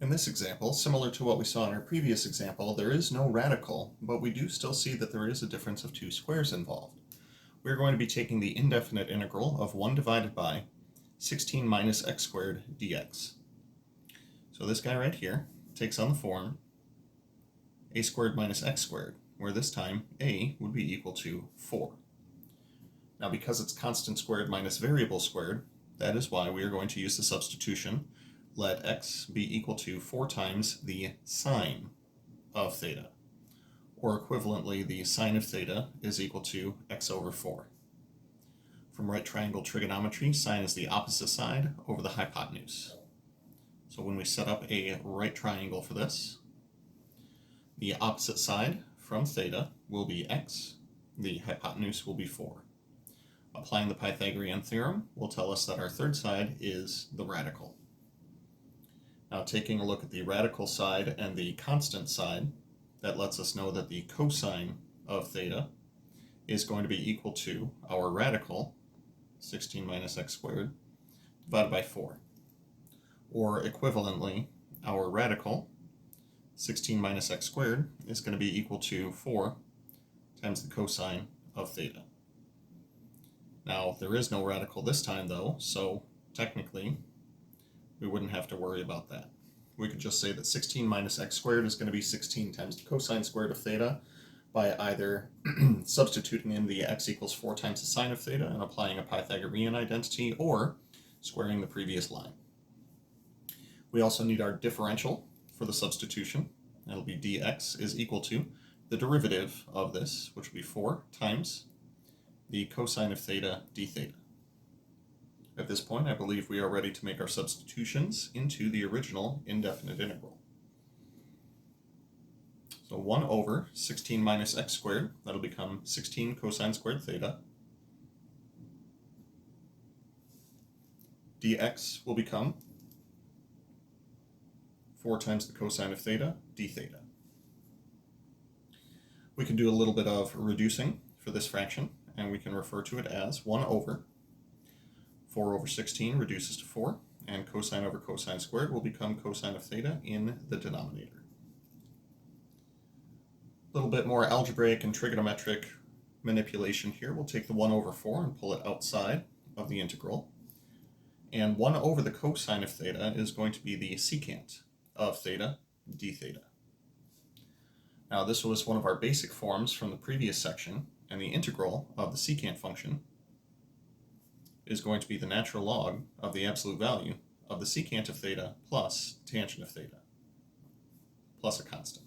In this example, similar to what we saw in our previous example, there is no radical, but we do still see that there is a difference of two squares involved. We're going to be taking the indefinite integral of 1 divided by 16 minus x squared dx. So this guy right here takes on the form a squared minus x squared, where this time a would be equal to 4. Now because it's constant squared minus variable squared, that is why we are going to use the substitution. Let x be equal to 4 times the sine of theta, or equivalently the sine of theta is equal to x over 4. From right triangle trigonometry, sine is the opposite side over the hypotenuse. So when we set up a right triangle for this, the opposite side from theta will be x, the hypotenuse will be 4. Applying the Pythagorean theorem will tell us that our third side is the radical. Now taking a look at the radical side and the constant side, that lets us know that the cosine of theta is going to be equal to our radical, 16 minus x squared, divided by 4. Or equivalently, our radical, 16 minus x squared, is going to be equal to 4 times the cosine of theta. Now, there is no radical this time though, so technically we wouldn't have to worry about that. We could just say that 16 minus x squared is going to be 16 times the cosine squared of theta by either substituting in the x equals 4 times the sine of theta and applying a Pythagorean identity, or squaring the previous line. We also need our differential for the substitution. That'll be dx is equal to the derivative of this, which will be 4 times the cosine of theta d theta. At this point, I believe we are ready to make our substitutions into the original indefinite integral. So 1 over 16 minus x squared, that'll become 16 cosine squared theta. Dx will become 4 times the cosine of theta, d theta. We can do a little bit of reducing for this fraction, and we can refer to it as 1 over 4 over 16 reduces to 4, and cosine over cosine squared will become cosine of theta in the denominator. A little bit more algebraic and trigonometric manipulation here. We'll take the 1 over 4 and pull it outside of the integral. And 1 over the cosine of theta is going to be the secant of theta d theta. Now this was one of our basic forms from the previous section, and the integral of the secant function is going to be the natural log of the absolute value of the secant of theta plus tangent of theta, plus a constant.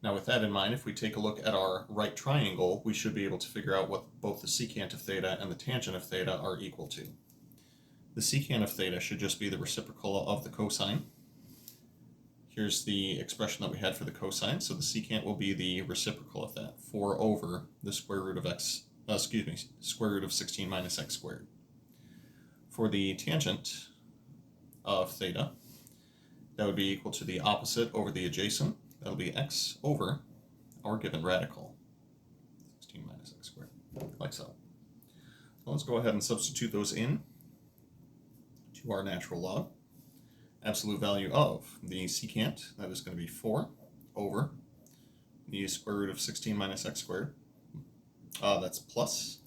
Now with that in mind, if we take a look at our right triangle, we should be able to figure out what both the secant of theta and the tangent of theta are equal to. The secant of theta should just be the reciprocal of the cosine. Here's the expression that we had for the cosine, so the secant will be the reciprocal of that, 4 over the square root of square root of 16 minus x squared. For the tangent of theta, that would be equal to the opposite over the adjacent. That'll be x over our given radical, 16 minus x squared, like so. So let's go ahead and substitute those in to our natural log. Absolute value of the secant, that is going to be 4 over the square root of 16 minus x squared. That's plus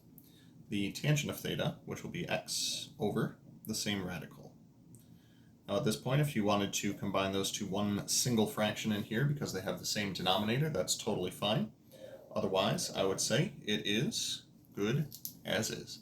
the tangent of theta, which will be x over the same radical. Now at this point, if you wanted to combine those to one single fraction in here because they have the same denominator, that's totally fine. Otherwise, I would say it is good as is.